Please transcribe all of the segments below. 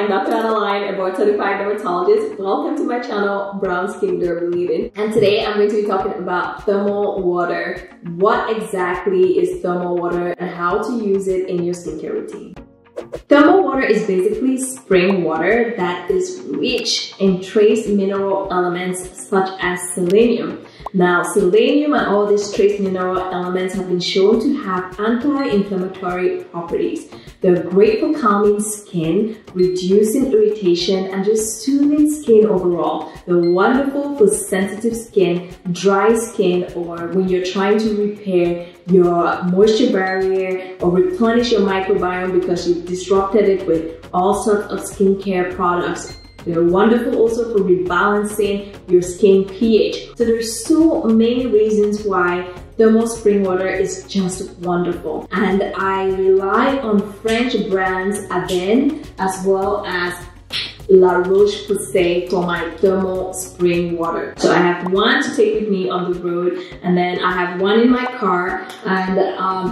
I'm Dr. Adeline, a board-certified dermatologist. Welcome to my channel, Brown Skin Derm Beauty. And today I'm going to be talking about thermal water. What exactly is thermal water and how to use it in your skincare routine. Thermal water is basically spring water that is rich in trace mineral elements such as selenium. Now, selenium and all these trace mineral elements have been shown to have anti-inflammatory properties. They're great for calming skin, reducing irritation, and just soothing skin overall. They're wonderful for sensitive skin, dry skin, or when you're trying to repair your moisture barrier or replenish your microbiome because you've disrupted it with all sorts of skincare products. They're wonderful also for rebalancing your skin pH. So there's so many reasons why thermal spring water is just wonderful. And I rely on French brands Adeline as well as La Roche-Posay for my thermal spring water. So I have one to take with me on the road, and then I have one in my car, and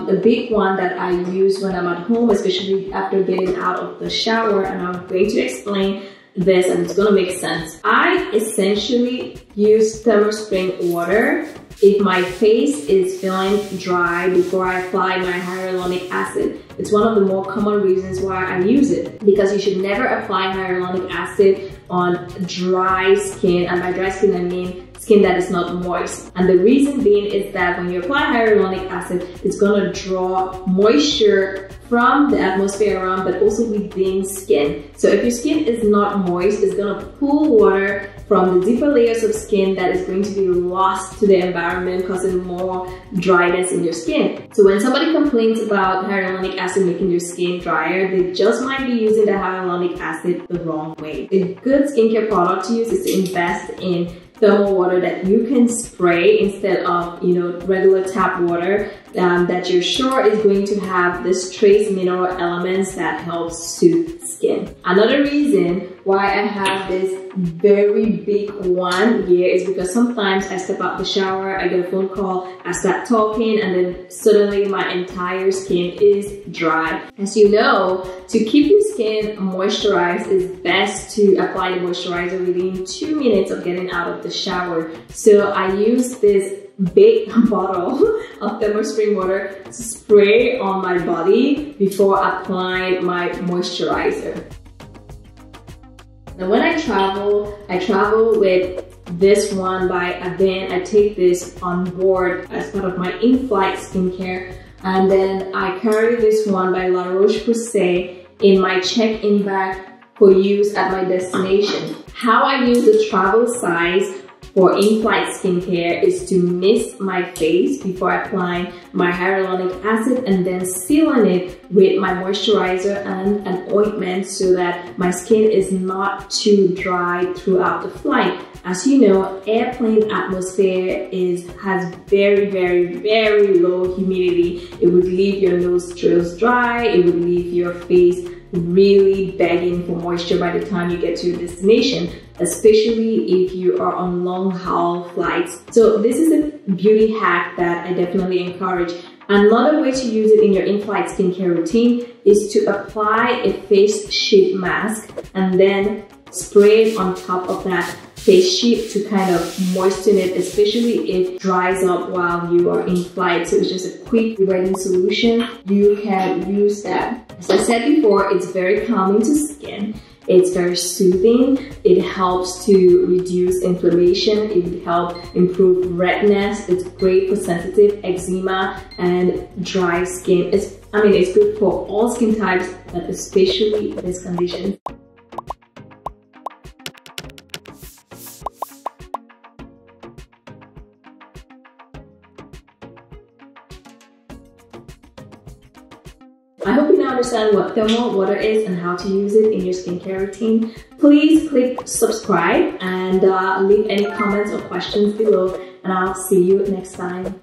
a big one that I use when I'm at home, especially after getting out of the shower. And I'm going to explain this and it's gonna make sense. I essentially use thermal spring water if my face is feeling dry before I apply my hyaluronic acid. It's one of the more common reasons why I use it, because you should never apply hyaluronic acid on dry skin, and by dry skin I mean skin that is not moist. And the reason being is that when you apply hyaluronic acid, it's gonna draw moisture from the atmosphere around, but also within skin. So if your skin is not moist, it's gonna pull water from the deeper layers of skin that is going to be lost to the environment, causing more dryness in your skin. So when somebody complains about hyaluronic acid making your skin drier, they just might be using the hyaluronic acid the wrong way. A good skincare product to use is to invest in thermal water that you can spray instead of, regular tap water that you're sure is going to have this trace mineral elements that help soothe skin. Another reason why I have this very big one here is because sometimes I step out the shower, I get a phone call, I start talking, and then suddenly my entire skin is dry. As you know, to keep your skin moisturized, it's best to apply the moisturizer within 2 minutes of getting out of the shower. So I use this big bottle of thermal spring water to spray on my body before applying my moisturizer. Now when I travel with this one by Adeline. I take this on board as part of my in-flight skincare, and then I carry this one by La Roche-Posay in my check-in bag for use at my destination. How I use the travel size for in-flight skincare is to mist my face before applying my hyaluronic acid and then sealing it with my moisturizer and an ointment so that my skin is not too dry throughout the flight. As you know, airplane atmosphere has very, very, very low humidity. It would leave your nostrils dry, it would leave your face really begging for moisture by the time you get to your destination, especially if you are on long haul flights. So this is a beauty hack that I definitely encourage. Another way to use it in your in-flight skincare routine is to apply a face sheet mask and then spray it on top of that face sheet to kind of moisten it, especially if it dries up while you are in flight. So it's just a quick wetting solution. You can use that. As I said before, it's very calming to skin. It's very soothing. It helps to reduce inflammation. It would help improve redness. It's great for sensitive eczema and dry skin. It's good for all skin types, but especially this condition. I hope you now understand what thermal water is and how to use it in your skincare routine. Please click subscribe and leave any comments or questions below, and I'll see you next time.